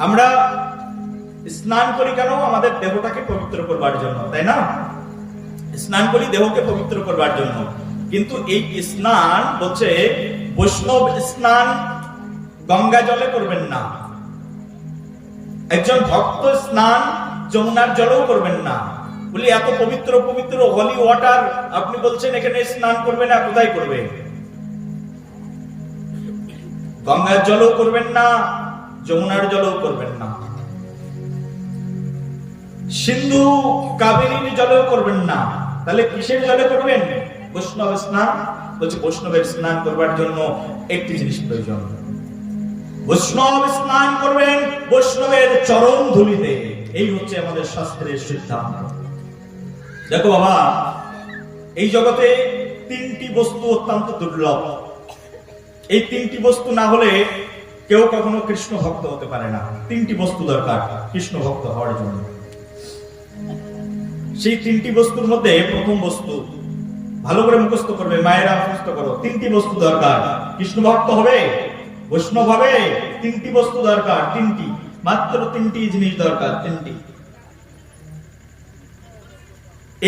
আমরা স্নান করি কেন? আমাদের দেহটাকে পবিত্র করবার জন্য, তাই না? স্নান করি দেহকে পবিত্র করবার জন্য। কিন্তু এই স্নান বলছে বৈষ্ণব স্নান গঙ্গা জলে করবেন না, একজন ভক্ত স্নান যমুনার জলেও করবেন না। বলি এত পবিত্র পবিত্র হলি ওয়াটার আপনি বলছেন এখানে স্নান করবে না, কোথায় করবে? গঙ্গার জলেও করবেন না, যমুনার জলেও করবেন না, সিন্ধু কাবেরীর জলেও করবেন না। তাহলে কিসের জলে করবেন? বৈষ্ণব স্নান। বলছে বৈষ্ণবের স্নান করবার জন্য একটি জিনিস প্রয়োজন, বৈষ্ণব স্নান করবেন বৈষ্ণবের চরণ ধুলিতে। এই হচ্ছে আমাদের শাস্ত্রের সিদ্ধান্ত। দেখো বাবা, এই জগতে তিনটি বস্তু অত্যন্ত দুর্লভ। এই তিনটি বস্তু না হলে কেউ কখনো কৃষ্ণ ভক্ত হতে পারে না। তিনটি বস্তু দরকার কৃষ্ণ ভক্ত হওয়ার জন্য। সেই তিনটি বস্তুর মধ্যে প্রথম বস্তু, ভালো করে মুখস্থ করবে, মায়েরা মুখস্থ করো, তিনটি বস্তু দরকার কৃষ্ণ ভক্ত হবে, বৈষ্ণব হবে। তিনটি বস্তু দরকার, তিনটি, মাত্র তিনটি জিনিস দরকার, তিনটি।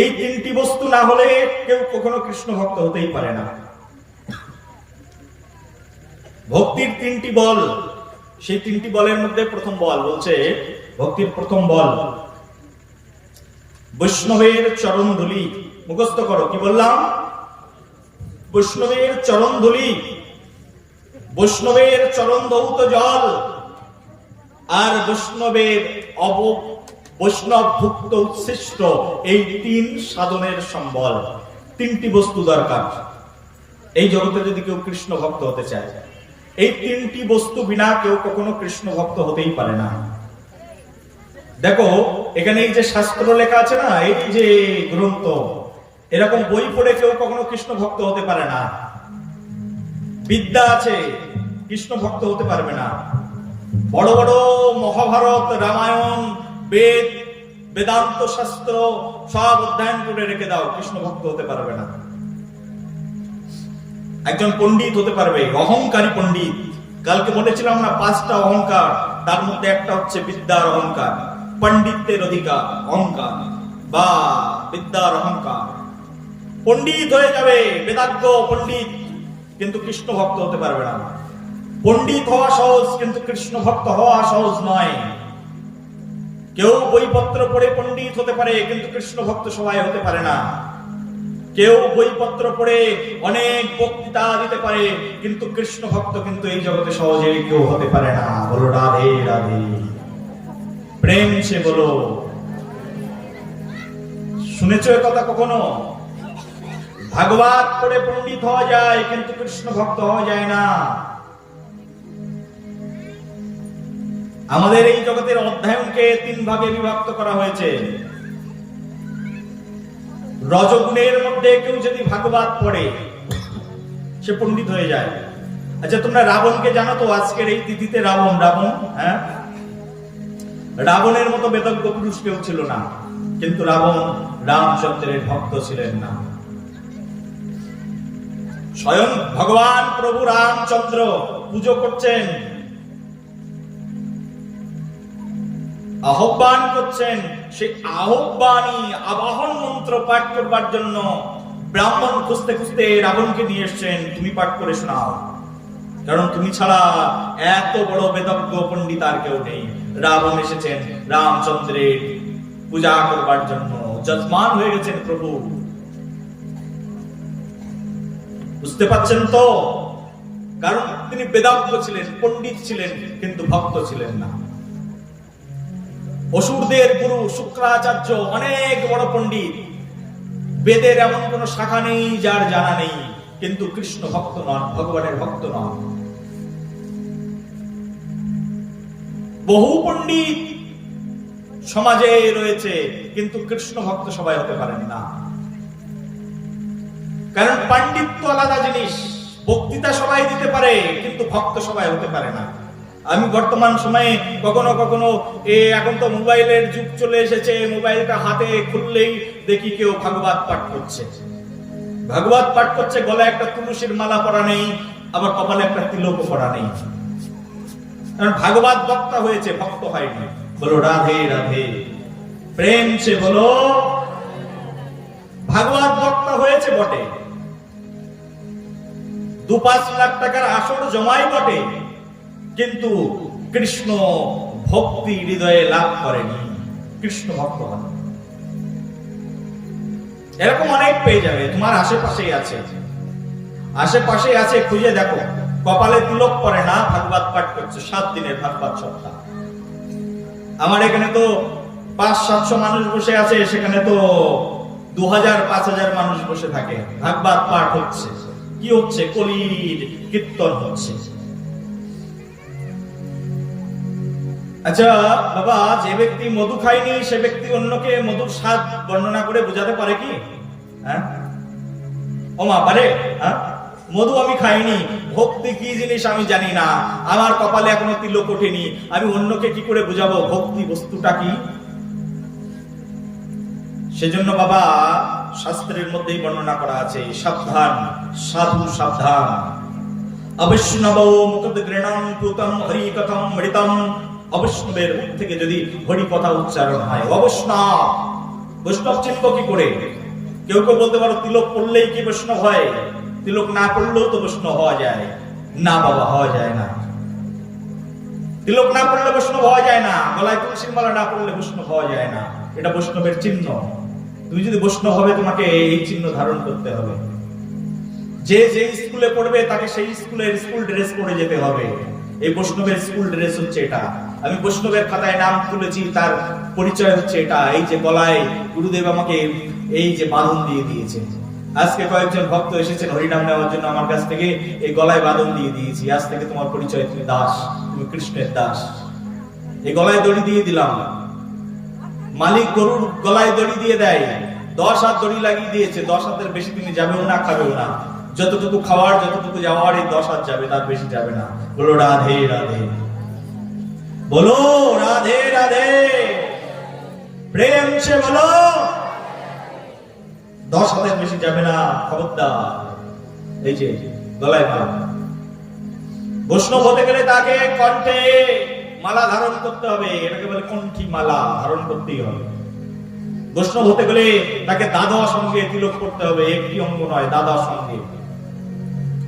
এই তিনটি বস্তু না হলে কেউ কখনো কৃষ্ণ ভক্ত হতেই পারে না। ভক্তির তিনটি বল, সেই তিনটি বলের মধ্যে প্রথম বল বলছে, ভক্তির প্রথম বল বৈষ্ণবের চরণ ধুলি। মুখস্থ করো, কি বললাম? বৈষ্ণবের চরণ ধুলি, বৈষ্ণবের চরণ ধৌত জল, আর বৈষ্ণবের বৈষ্ণব ভুক্ত উচ্ছিষ্ট, এই তিন সাধনের সম্বল। তিনটি বস্তু দরকার এই জগতে যদি কেউ কৃষ্ণ ভক্ত হতে চায়। এই তিনটি বস্তু বিনা কেউ কখনো কৃষ্ণ ভক্ত হতেই পারে না। দেখো এখানে এই যে শাস্ত্র লেখা আছে না, এই যে গ্রন্থ, এরকম বই পড়ে কেউ কখনো কৃষ্ণ ভক্ত হতে পারে না। বিদ্যা আছে, কৃষ্ণ ভক্ত হতে পারবে না। বড় বড় মহাভারত, রামায়ণ, বেদ, বেদান্ত শাস্ত্র সব অধ্যয়ন করে রেখে দাও, কৃষ্ণ ভক্ত হতে পারবে না। একজন পণ্ডিত হতে পারবে, অহংকারী পণ্ডিত। কালকে বলেছিলাম না 5টা অহংকার, তার মধ্যে একটা হচ্ছে বিদ্যার অহংকার, পণ্ডিতের অধিকার অহংকার বা বিদ্যার অহংকার। পণ্ডিত হয়ে যাবে, বেদাজ্ঞ পণ্ডিত, কিন্তু কৃষ্ণ ভক্ত হতে পারবে না। পণ্ডিত হওয়া সহজ, কিন্তু কৃষ্ণ ভক্ত হওয়া সহজ নয়। কেউ বইপত্র পড়ে পণ্ডিত হতে পারে, কিন্তু কৃষ্ণ ভক্ত সবাই হতে পারে না। কেউ বইপত্র পড়ে অনেক বক্তৃতা দিতে পারে, কিন্তু কৃষ্ণ ভক্ত কিন্তু এই জগতে সহজে কেউ হতে পারে না। বলো রাধে রাধে, প্রেম সে বলো। শুনেছ এ কথা কখনো? ভাগবত পড়ে পণ্ডিত হওয়া যায়, কিন্তু কৃষ্ণ ভক্ত হওয়া যায় না। আমাদের এই জগতের অধ্যায়নকে 3 ভাগে বিভক্ত করা হয়েছে। রজগুণের মধ্যে কেউ যদি ভাগবত পড়ে সে পণ্ডিত হয়ে যায়। আচ্ছা তোমরা রাবণকে জানো তো? আজকের এই তিথিতে রাবণ, হ্যাঁ, রাবণের মতো বেদজ্ঞ পুরুষ কেউ ছিল না, কিন্তু রাবণ রামচন্দ্রের ভক্ত ছিলেন না। স্বয়ং ভগবান প্রভু রামচন্দ্র পুজো করছেন, আহ্বান করছেন, সেই আহ্বানী আবাহন মন্ত্র পাঠ করবার জন্য ব্রাহ্মণ খুঁজতে খুঁজতে রাবণকে নিয়ে এসছেন, তুমি পাঠ করে শোনাও, কারণ তুমি ছাড়া এত বড় বেদজ্ঞ পণ্ডিত আর কেউ নেই। রাবণ এসেছেন রামচন্দ্রের পূজা করবার জন্য, যজমান হয়ে গেছেন প্রভু। বুঝতে পারছেন তো? কারণ তিনি বেদাজ্ঞ ছিলেন, পণ্ডিত ছিলেন, কিন্তু ভক্ত ছিলেন না। অসুরদের গুরু শুক্রাচার্য অনেক বড় পণ্ডিত, বেদের এমন কোন শাখা নেই যার জানা নেই, কিন্তু কৃষ্ণ ভক্ত নন, ভগবানের ভক্ত নন। বহু পণ্ডিত সমাজে রয়েছে, কিন্তু কৃষ্ণ ভক্ত সবাই হতে পারেন না। কারণ পাণ্ডিত্য আলাদা জিনিস। বক্তৃতা সবাই দিতে পারে, কিন্তু ভক্ত সবাই হতে পারে না। আমি বর্তমান সময়ে কখনো কখনো এখন তো মোবাইলের যুগ চলে এসেছে, মোবাইলটা হাতে খুললেই দেখি কেউ ভাগবত পাঠ করছে। ভাগবত পাঠ করছে, গলায় একটা তুলসীর মালা পরা নেই, আবার কপালে একটা তিলক পরা নেই। কারণ ভাগবত বক্তা হয়েছে, ভক্ত হয়নি। বলো রাধে রাধে, প্রেম সে বলো। ভাগবত বক্তা হয়েছে বটে, 2-5 লাখ টাকার আসর জমাই বটে, কিন্তু কৃষ্ণ ভক্তি হৃদয়ে লাভ করেনি, কৃষ্ণ ভক্ত হন। এরকম অনেক পেয়ে যাবে, তোমার আশেপাশেই আছে, আশেপাশেই আছে, খুঁজে দেখো। কপালে তিলক পরে না, ভাগবত পাঠ করছে, 7 দিনের ভাগবত সপ্তাহ। আমার এখানে তো 500-700 মানুষ বসে আছে, সেখানে তো 2000-5000 মানুষ বসে থাকে, ভাগবত পাঠ হচ্ছে। কি হচ্ছে? কলির কীর্তন হচ্ছে। আচ্ছা বাবা, যে ব্যক্তি মধু খায়নি সে ব্যক্তি অন্যকে মধুর স্বাদ বর্ণনা করে বোঝাতে পারে কি? হ্যাঁ, ও মা, পারে? হ্যাঁ, মধু আমি খাইনি, ভক্তি কি জিনিস আমি জানি না, আমার কপালে এখনো তিলক ওঠেনি, আমি অন্যকে কি করে বুঝাবো ভক্তি বস্তুটা কি? সেজন্য বাবা শাস্ত্রের মধ্যেই বর্ণনা করা আছে, সাবধান সাধু সাবধান। অবৈষ্ণবো মুখোদ্ঘৃণাম পুতম হরি কথাম মৃতম। অবৈষ্ণবের মুখ থেকে যদি হরি কথা উচ্চারণ হয়, অবৈষ্ণব, বৈষ্ণব চিনব কি করে? কেউ কেউ বলতে পারো তিলক পড়লেই কি বৈষ্ণব হয়? তিলক না পড়লেও তো বৈষ্ণব হওয়া যায়। না বাবা, হওয়া যায় না। তিলক না পড়লে বৈষ্ণব হওয়া যায় না, গলায় তুলসীর মালা না পড়লে বৈষ্ণব হওয়া যায় না। এটা বৈষ্ণবের চিহ্ন। তুমি যদি বৈষ্ণব হবে তোমাকে এই চিহ্ন ধারণ করতে হবে। যে যে স্কুলে পড়বে তাকে সেই স্কুলের স্কুল ড্রেস পরে যেতে হবে। এই বৈষ্ণবের স্কুল ড্রেস হচ্ছে এটা। আমি বৈষ্ণবের খাতায় নাম তুলেছি, তার পরিচয় হচ্ছে এটা। এই যে গলায় গুরুদেব আমাকে এই যে বাঁধন দিয়ে দিয়েছে। আজকে কয়েকজন ভক্ত এসেছেন হরিনাম নেওয়ার জন্য আমার কাছ থেকে, এই গলায় বাঁধন দিয়ে দিয়েছি। আজ থেকে তোমার পরিচয়, তুমি দাস, তুমি কৃষ্ণের দাস। এই গলায় দড়ি দিয়ে দিলাম। মালিক গরুর গলায় দড়ি দিয়ে দেয়, 10 হাত দড়ি লাগিয়ে দিয়েছে। 10 হাতের বেশি তুমি যাবেও না, খাবেও না। যতটুকু খাওয়ার, যতটুকু যাওয়ার, এই 10 হাত যাবে, তার বেশি যাবে না। বলো রাধে রাধে, বলো রাধে রাধে, প্রেম সে বলো। 10 হাতের বেশি যাবে না, খবরদার। এই যে গলায় মালা। বৈষ্ণব হতে গেলে তাকে কণ্ঠে মালা ধারণ করতে হবে, এটাকে বলে কণ্ঠী মালা ধারণ করতেই হবে। বৈষ্ণব হতে গেলে তাকে দাদা সঙ্গে তিলক করতে হবে, একটি অঙ্গ নয়, দাদা সঙ্গে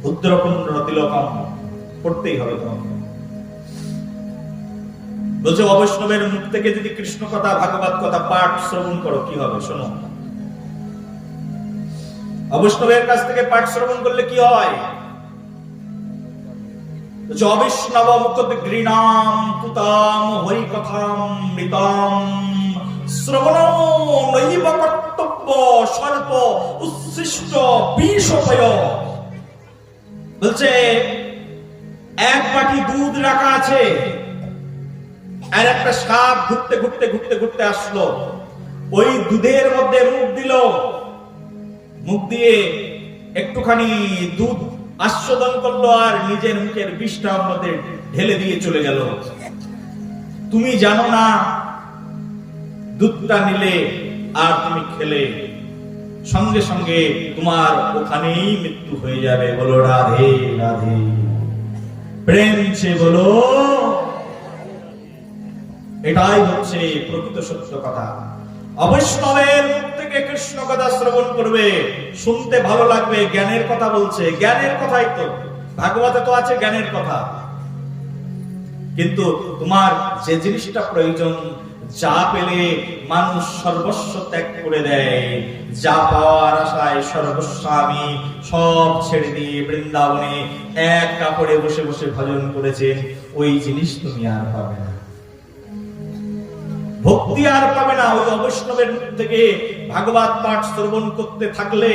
উত্তরকুণ্ড তিলকম করতেই হবে তোমাকে। বলছে অবৈষ্ণবের মুখ থেকে যদি কৃষ্ণ কথা, ভাগবত কথা পাঠ শ্রবণ করো, কি হবে শোনো। অবৈষ্ণবের কাছ থেকে পাঠ শ্রবণ করলে কি হয়? অবৈষ্ণব মুখোদ্ঘৃণাম পুতাম হরি কথাম মৃতম শ্রবণ নৈব কর্তব্য স্বল্প উচ্ছিষ্ট বিষপয়। বলছে এক বাটি দুধ রাখা আছে, আর একটা সাপ ঘুরতে ঘুরতে ঘুরতে ঘুরতে আসলো, ওই দুধের মধ্যে মুখ দিল, মুখ দিয়ে একটুখানি দুধ আস্বাদন করলো, আর নিজের মুখের বিষটা মধ্যে ঢেলে দিয়ে চলে গেল। তুমি জানো না দুধটা নিলে আর তুমি খেলে, সঙ্গে সঙ্গে তোমার ওখানেই মৃত্যু হয়ে যাবে। বলো রাধে রাধে, প্রেম সে বলো। এটাই হচ্ছে প্রকৃত সত্য কথা। অবৈষ্ণবের মুখ থেকে কৃষ্ণ কথা শ্রবণ করবে, শুনতে ভালো লাগবে, জ্ঞানের কথা বলছে, জ্ঞানের কথাই তো ভাগবতে তো আছে, জ্ঞানের কথা। কিন্তু তোমার যে জিনিসটা প্রয়োজন, যা পেলে মানুষ সর্বস্ব ত্যাগ করে দেয়, যা পাওয়ার আশায় সর্বস্ব আমি সব ছেড়ে দিয়ে বৃন্দাবনে এক কাপড়ে বসে বসে ভজন করেছেন, ওই জিনিস তুমি আর পাবে না, ভক্তি আর পাবে না। ওই অবৈষ্ণবের মুখ থেকে ভাগবত পাঠ শ্রবণ করতে থাকলে,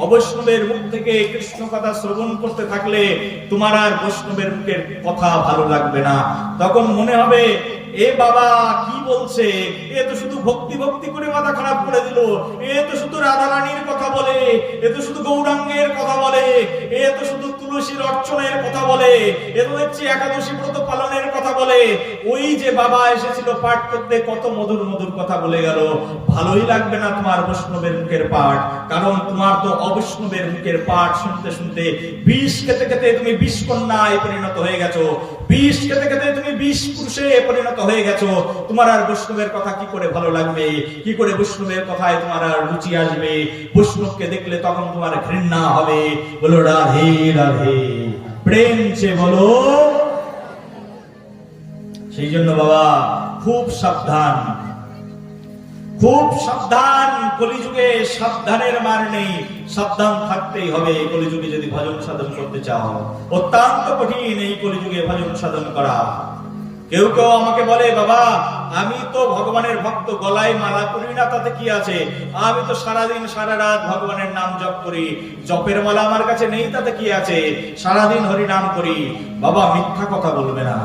অবৈষ্ণবের মুখ থেকে কৃষ্ণ কথা শ্রবণ করতে থাকলে তোমার আর বৈষ্ণবের মুখের কথা ভালো লাগবে না। তখন মনে হবে এ বাবা কি বলছে, এ তো শুধু ভক্তি ভক্তি করে মাথা খারাপ করে দিল, এ তো শুধু রাধারানীর কথা বলে, এ তো শুধু গৌরাঙ্গের কথা বলে, এ তো শুধু তুলসীর অর্চনের কথা বলে, এ তো দেখছি একাদশী ব্রত পালনের কথা বলে। ওই যে বাবা এসেছিল পাঠ করতে, কত মধুর মধুর কথা বলে গেল, ভালোই লাগবে না তোমার বৈষ্ণবের মুখের পাঠ। কারণ তোমার তো অবৈষ্ণবের মুখের পাঠ শুনতে শুনতে বিষ খেতে খেতে তুমি বিষ কন্যায় পরিণত হয়ে গেছো। বিষ খেতে খেতে তুমি 20 পুরুষে পরিণত হয়ে গেছো। তোমার আর বৈষ্ণবের কথা কি করে ভালো লাগবে? কি করে বৈষ্ণবের কথায় তোমার আর রুচি আসবে? বৈষ্ণবকে দেখলে তখন তোমার ঘৃণা হবে। বলো রাধে রাধে, প্রেম সে বলো। সেই জন্য বাবা খুব সাবধান, খুব সাবধান। কলিযুগে সাবধানের মার নেই, সাবধান থাকতেই হবে। কলিযুগে যদি ভজন সাধন করতে চাও, অত্যন্ত কঠিন এই কলিযুগে ভজন সাধন করা। কেউ কেউ আমাকে বলে, বাবা আমি তো ভগবানের ভক্ত, গলায় মালা করি না, তাতে কি আছে? আমি তো সারাদিন সারা রাত ভগবানের নাম জপ করি, জপের মালা আমার কাছে নেই, তাতে কি আছে? সারাদিন হরি নাম করি। বাবা মিথ্যা কথা বলবে না।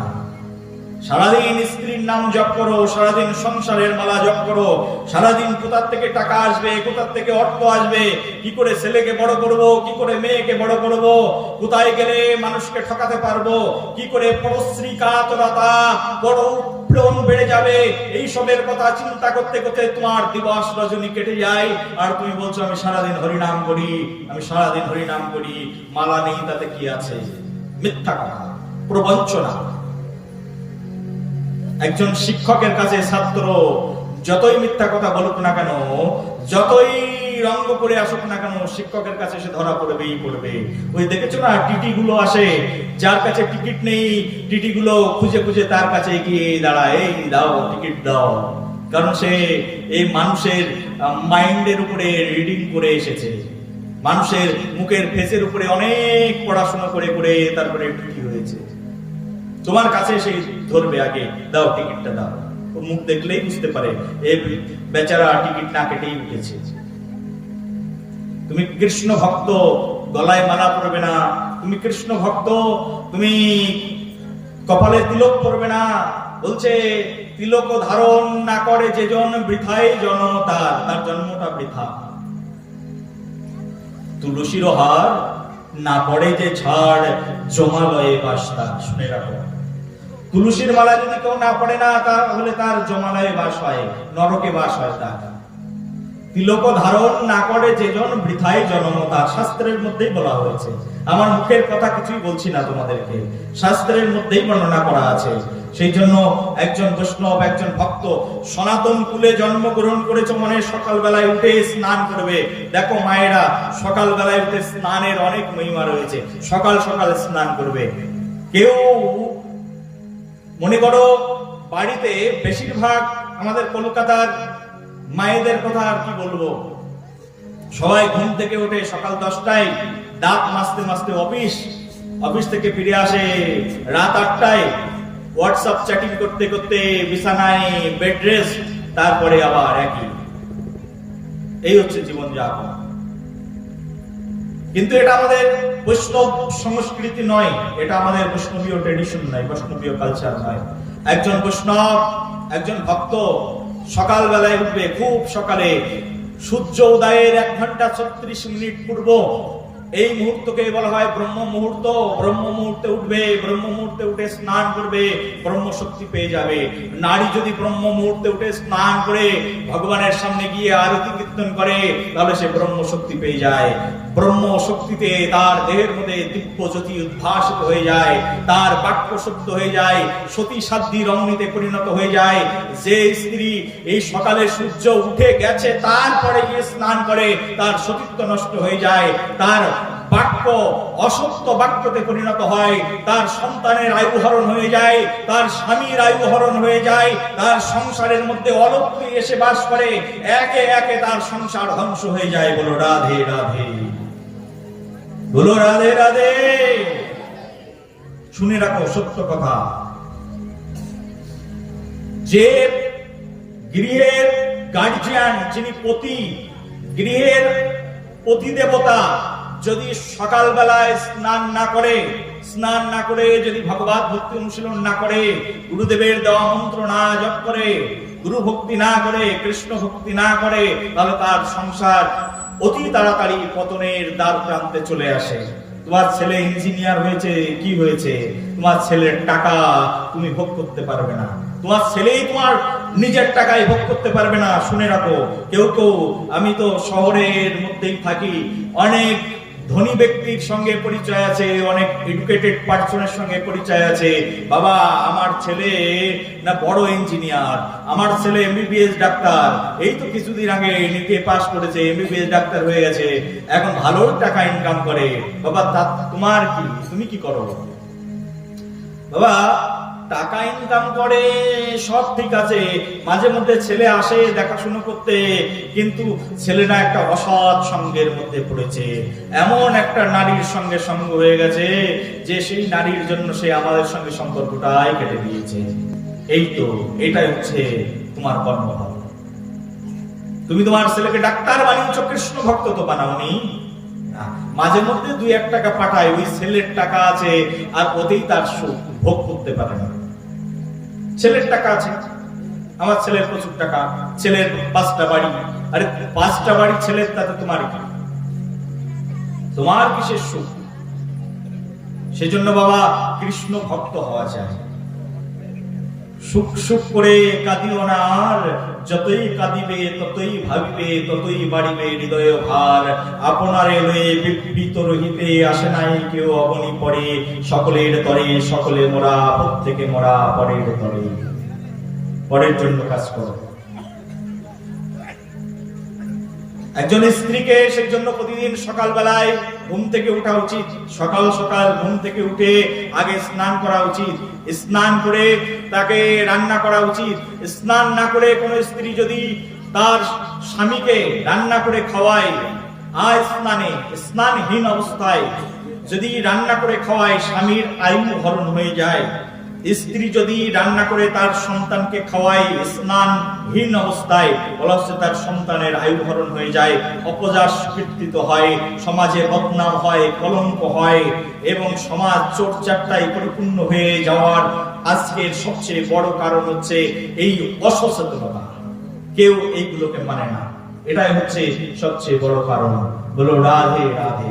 সারাদিন স্ত্রীর নাম জপ করো, সারাদিন সংসারের মালা জপ করো, সারাদিন কোথার থেকে টাকা আসবে, কোথার থেকে অর্থ আসবে, কি করে ছেলেকে বড় করব, কি করে মেয়েকে বড় করব, কোথায় গেলে মানুষকে ঠকাতে পারবো, কি করে পরশ্রী কাতরতা, বড় উৎপীড়ন বেড়ে যাবে, এই সবের কথা চিন্তা করতে করতে তোমার দিবস রজনী কেটে যায়। আর তুমি বলছো আমি সারাদিন হরিনাম করি, আমি সারাদিন হরিনাম করি, মালা নেই, তাতে কি আছে? মিথ্যা কথা, প্রবঞ্চনা। একজন শিক্ষকের কাছে ছাত্র যতই মিথ্যা কথা বলুক না কেন, যতই রঙ্গ করে আসুক না কেন, শিক্ষকের কাছে সে ধরা পড়বেই পড়বে। ওই দেখেছো না টিটি গুলো আসে, যার কাছে টিকিট নেই, টিটি গুলো খুঁজে খুঁজে তার কাছে গিয়ে দাঁড়ায়, এই দাও টিকিট দাও। কারণ সে এই মানুষের মাইন্ডের উপরে রিডিং করে এসেছে, মানুষের মুখের ফেসের উপরে অনেক পড়াশোনা করে করে তারপরে টিটি হয়েছে। তোমার কাছে সেই ধরবে, আগে দাও টিকিটটা দাও। ওর মুখ দেখলেই বুঝতে পারে এই বেচারা টিকিট না কেটেই উঠেছে। তুমি কৃষ্ণ ভক্ত, গলায় মালা পরবে না। তুমি কৃষ্ণ ভক্ত, তুমি কপালে তিলক পরবে না। বলছে তিলক ধারণ না করে যেজন বৃথাই জন্ম তার, তার জন্মটা বৃথা। তুলসীর হার না পড়ে যে ছাড়, জমালয়ে বাস তার। শুনে রাখো, তুলসীর মালা যদি কেউ না পড়ে না, তাহলে তার জমালয়ে বাস হয়, নরকে বাস হয় তার। তিলক ধারণ না করে যেজন বৃথাই জন্ম তার, শাস্ত্রের মধ্যেই বলা হয়েছে। আমার মুখের কথা কিছুই বলছি না তোমাদেরকে, শাস্ত্রের মধ্যেই বর্ণনা করা আছে। সেই জন্য একজন বৈষ্ণব, একজন ভক্ত সনাতন কুলে জন্মগ্রহণ করেছে মানে সকালবেলায় উঠে স্নান করবে। দেখো মায়েরা, সকালবেলায় উঠে স্নানের অনেক মহিমা রয়েছে। সকাল সকাল স্নান করবে। কেউ মনে করো বাড়িতে বেশিরভাগ আমাদের কলকাতার মায়েদের কথা আর কি বলবো, সবাই ঘুম থেকে উঠে সকাল 10টায়, দাঁত মাজতে মাজতে অফিস থেকে ফিরে আসে রাত 8টায়, হোয়াটসঅ্যাপ চ্যাটিং করতে করতে বিছানায় বেড রেস্ট, তারপরে আবার একই। এই হচ্ছে জীবনযাপন। কিন্তু এটা আমাদের বৈষ্ণব সংস্কৃতি নয়, এটা আমাদের বৈষ্ণবীয় ট্রেডিশন নয়, বৈষ্ণবীয় কালচার নয়। একজন বৈষ্ণব, একজন ভক্ত সকালবেলায় উঠবে, খুব সকালে, সূর্য উদয়ের 1 ঘন্টা 36 মিনিট পূর্ব। এই মুহূর্তকে বলা হয় ব্রহ্ম মুহূর্ত। ব্রহ্ম মুহূর্তে উঠবে, ব্রহ্ম মুহূর্তে উঠে স্নান করবে, ব্রহ্ম শক্তি পেয়ে যাবে। নারী যদি ব্রহ্ম মুহূর্তে উঠে স্নান করে ভগবানের সামনে গিয়ে আরতি কীর্তন করে, তাহলে সে ব্রহ্ম শক্তি পেয়ে যায়। ব্রহ্ম শক্তিতে তার দেহের মধ্যে দিব্য জ্যোতি উদ্ভাসিত হয়ে যায়, তার বাক্য সত্য হয়ে যায়, সতী সাধ্বী রমণীতে পরিণত হয়ে যায়। যে স্ত্রী এই সকালে সূর্য উঠে গেছে তারপরে গিয়ে স্নান করে, তার সতীত্ব নষ্ট হয়ে যায়, তার বাক্য অসত্য বাক্যতে পরিণত হয়, তার সন্তানের আয়ু হরণ হয়ে যায়, তার স্বামীর আয়ু হরণ হয়ে যায়, তার সংসারের মধ্যে অলক্ষ্মী এসে বাস করে, একে একে তার সংসার ধ্বংস হয়ে যায়। বলো রাধে রাধে, বলো রাধে রাধে। শুনে রাখো সত্য কথা, যে গৃহের গার্জিয়ান, যিনি পতি, গৃহের পতি দেবতা, যদি সকালবেলায় স্নান না করে যদি ভগবত ভক্তি অনুশীলন না করে, গুরুদেবের দেওয়া মন্ত্র না জপ করে, গুরু ভক্তি না করে, কৃষ্ণ ভক্তি না করে, তাহলে তার সংসার অতি তাড়াতাড়ি পতনের দ্বার প্রান্তে চলে আসে। তোমার ছেলে ইঞ্জিনিয়ার হয়েছে, কি হয়েছে? তোমার ছেলের টাকা তুমি ভোগ করতে পারবে না, তোমার ছেলেই তোমার নিজের টাকায় ভোগ করতে পারবে না। শুনে রাখো, কেউ কেউ, আমি তো শহরের মধ্যেই থাকি, অনেক ধনী ব্যক্তির সঙ্গে পরিচয় আছে, অনেক এডুকেটেড পার্সনের সঙ্গে পরিচয় আছে। বাবা আমার ছেলে না বড় ইঞ্জিনিয়ার, আমার ছেলে এমবিবিএস ডাক্তার, এই তো কিছুদিন আগে নিটে পাস করেছে, এমবিবিএস ডাক্তার হয়ে গেছে, এখন ভালো টাকা ইনকাম করে। বাবা তা তোমার কি, তুমি কি করো? বাবা টাকা ইনকাম করে সব ঠিক আছে, মাঝে মধ্যে ছেলে আসে দেখাশোনা করতে, কিন্তু ছেলেটা একটা অসৎ সঙ্গের মধ্যে পড়েছে, এমন একটা নারীর সঙ্গে সঙ্গ হয়ে গেছে যে সেই নারীর জন্য সে আমাদের সঙ্গে সম্পর্কটাই কেটে দিয়েছে। এই তো এটাই হচ্ছে তোমার কর্মফল। তুমি তোমার ছেলেকে ডাক্তার বানিয়েছ, কৃষ্ণ ভক্ত তো বানাওনি। মাঝে মধ্যে 2-1 টাকা পাঠায়, ওই ছেলের টাকা আছে আর ওতেই তার সুখ ভোগ করতে পারে না। ছেলের টাকা আছে, আমার ছেলের প্রচুর টাকা, ছেলের 5টা বাড়ি, আরে 5টা বাড়ি ছেলের, তাতে তোমার কি? তোমার কিসের সুখ? সেজন্য বাবা কৃষ্ণ ভক্ত হওয়া চাই। সুখ সুখ করে কাঁদিও না আর, যতই কাঁদিবে ততই ভাবিবে, ততই বাড়িবে হৃদয় ভার। আপনারে লয়ে বিবৃত রহিতে আসে নাই কেউ অবনি পড়ে, সকলের তরে সকলে মোরা, প্রত্যেকে মোরা পরের তরে। পরের জন্য কাজ করো। একজন স্ত্রীকে সেই জন্য প্রতিদিন সকালবেলায় ঘুম থেকে ওঠা উচিত। সকাল সকাল ঘুম থেকে উঠে আগে স্নান করা উচিত, স্নান করে তাকে রান্না করা উচিত। স্নান না করে কোন স্ত্রী যদি তার স্বামীকে রান্না করে খাওয়ায়, স্নানহীন অবস্থায় যদি রান্না করে খাওয়ায়, স্বামীর আয়ু হরণ হয়ে যায়। স্ত্রী যদি রান্না করে তার সন্তানকে খাওয়ায় স্নানহীন অবস্থায়, বলা হচ্ছে তার সন্তানের আয়ু হরণ হয়ে যায়, অপযশ কীর্তিত হয়, সমাজে বদনাম হয়, কলঙ্ক হয়, এবং সমাজ চোরচাট্টায় পরিপূর্ণ হয়ে যাওয়ার আজকের সবচেয়ে বড় কারণ হচ্ছে এই অসচেতনতা। কেউ এইগুলোকে মানে না, এটাই হচ্ছে সবচেয়ে বড় কারণ। বলো রাধে রাধে।